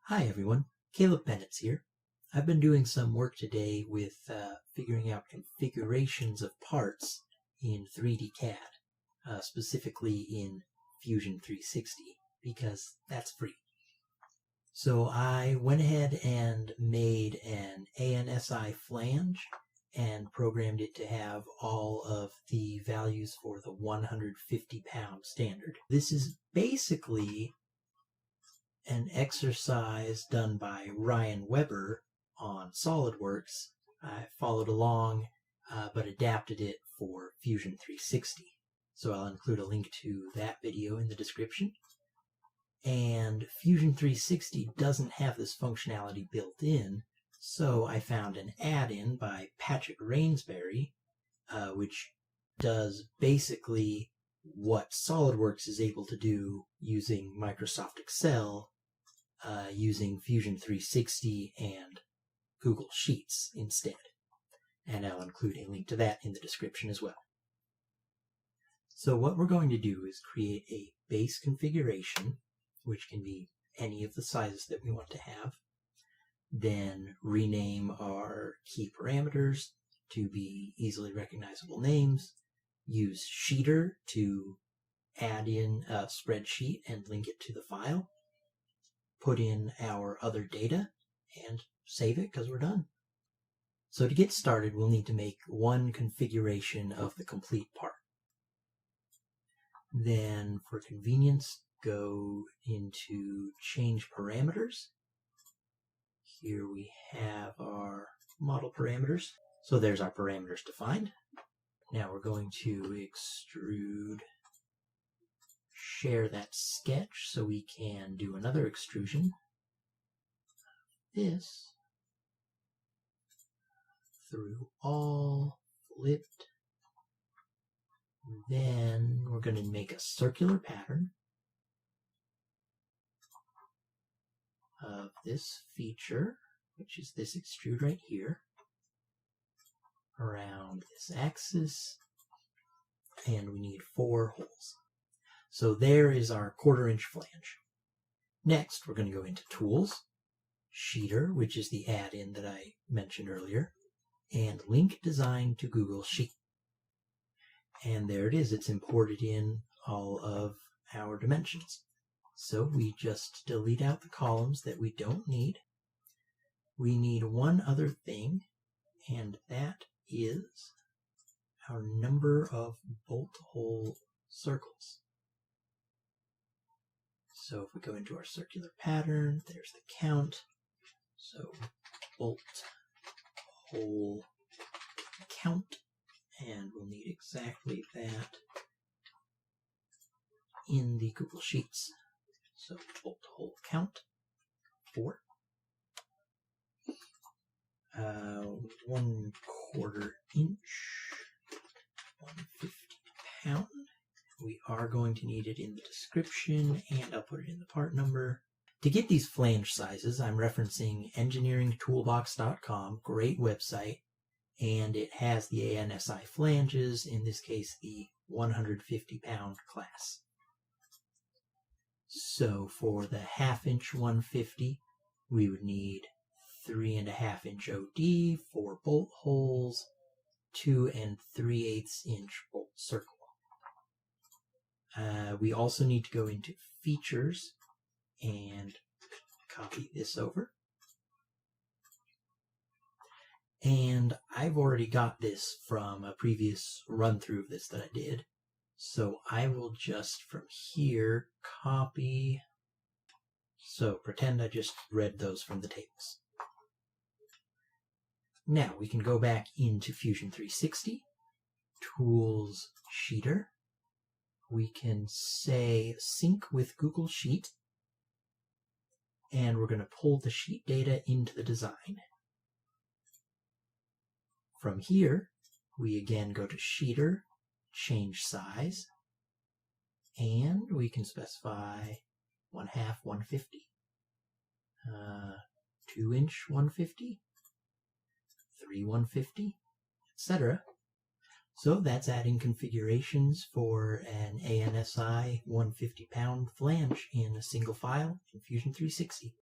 Hi everyone, Caleb Bennett's here. I've been doing some work today with figuring out configurations of parts in 3D CAD, specifically in Fusion 360, because that's free. So I went ahead and made an ANSI flange and programmed it to have all of the values for the 150-pound standard. This is basically an exercise done by Ryan Weber on SolidWorks. I followed along, but adapted it for Fusion 360. So I'll include a link to that video in the description. And Fusion 360 doesn't have this functionality built in, so I found an add-in by Patrick Rainsbury, which does basically what SolidWorks is able to do using Microsoft Excel, using Fusion 360 and Google Sheets instead. And I'll include a link to that in the description as well. So what we're going to do is create a base configuration, which can be any of the sizes that we want to have. Then rename our key parameters to be easily recognizable names. Use Sheeter to add in a spreadsheet and link it to the file. Put in our other data and save it because we're done. So to get started, we'll need to make one configuration of the complete part. Then for convenience, go into Change Parameters. Here we have our model parameters. So there's our parameters defined. Now we're going to extrude, share that sketch so we can do another extrusion. This through all, flipped. Then we're going to make a circular pattern of this feature, which is this extrude right here, around this axis, and we need 4 holes. So there is our 1/4 inch flange. Next, we're going to go into Tools, Sheeter, which is the add-in that I mentioned earlier, and link design to Google Sheet. And there it is. It's imported in all of our dimensions. So we just delete out the columns that we don't need. We need one other thing, and that is our number of bolt hole circles. So if we go into our circular pattern, there's the count. So bolt hole count, and we'll need exactly that in the Google Sheets. So bolt hole count 4. 1/4 inch, 150 pound. We are going to need it in the description, and I'll put it in the part number. To get these flange sizes, I'm referencing engineeringtoolbox.com, great website, and it has the ANSI flanges, in this case the 150-pound class. So for the 1/2 inch 150, we would need 3.5 inch OD, 4 bolt holes, 2 3/8 inch bolt circle. We also need to go into Features and copy this over. And I've already got this from a previous run-through of this that I did. So I will just, from here, copy. So pretend I just read those from the tables. Now we can go back into Fusion 360, Tools, Sheeter. We can say Sync with Google Sheet, and we're going to pull the sheet data into the design. From here, we again go to Sheeter, Change Size, and we can specify 1/2 150, 2 inch 150, 3 150, etc. So that's adding configurations for an ANSI 150-pound flange in a single file in Fusion 360.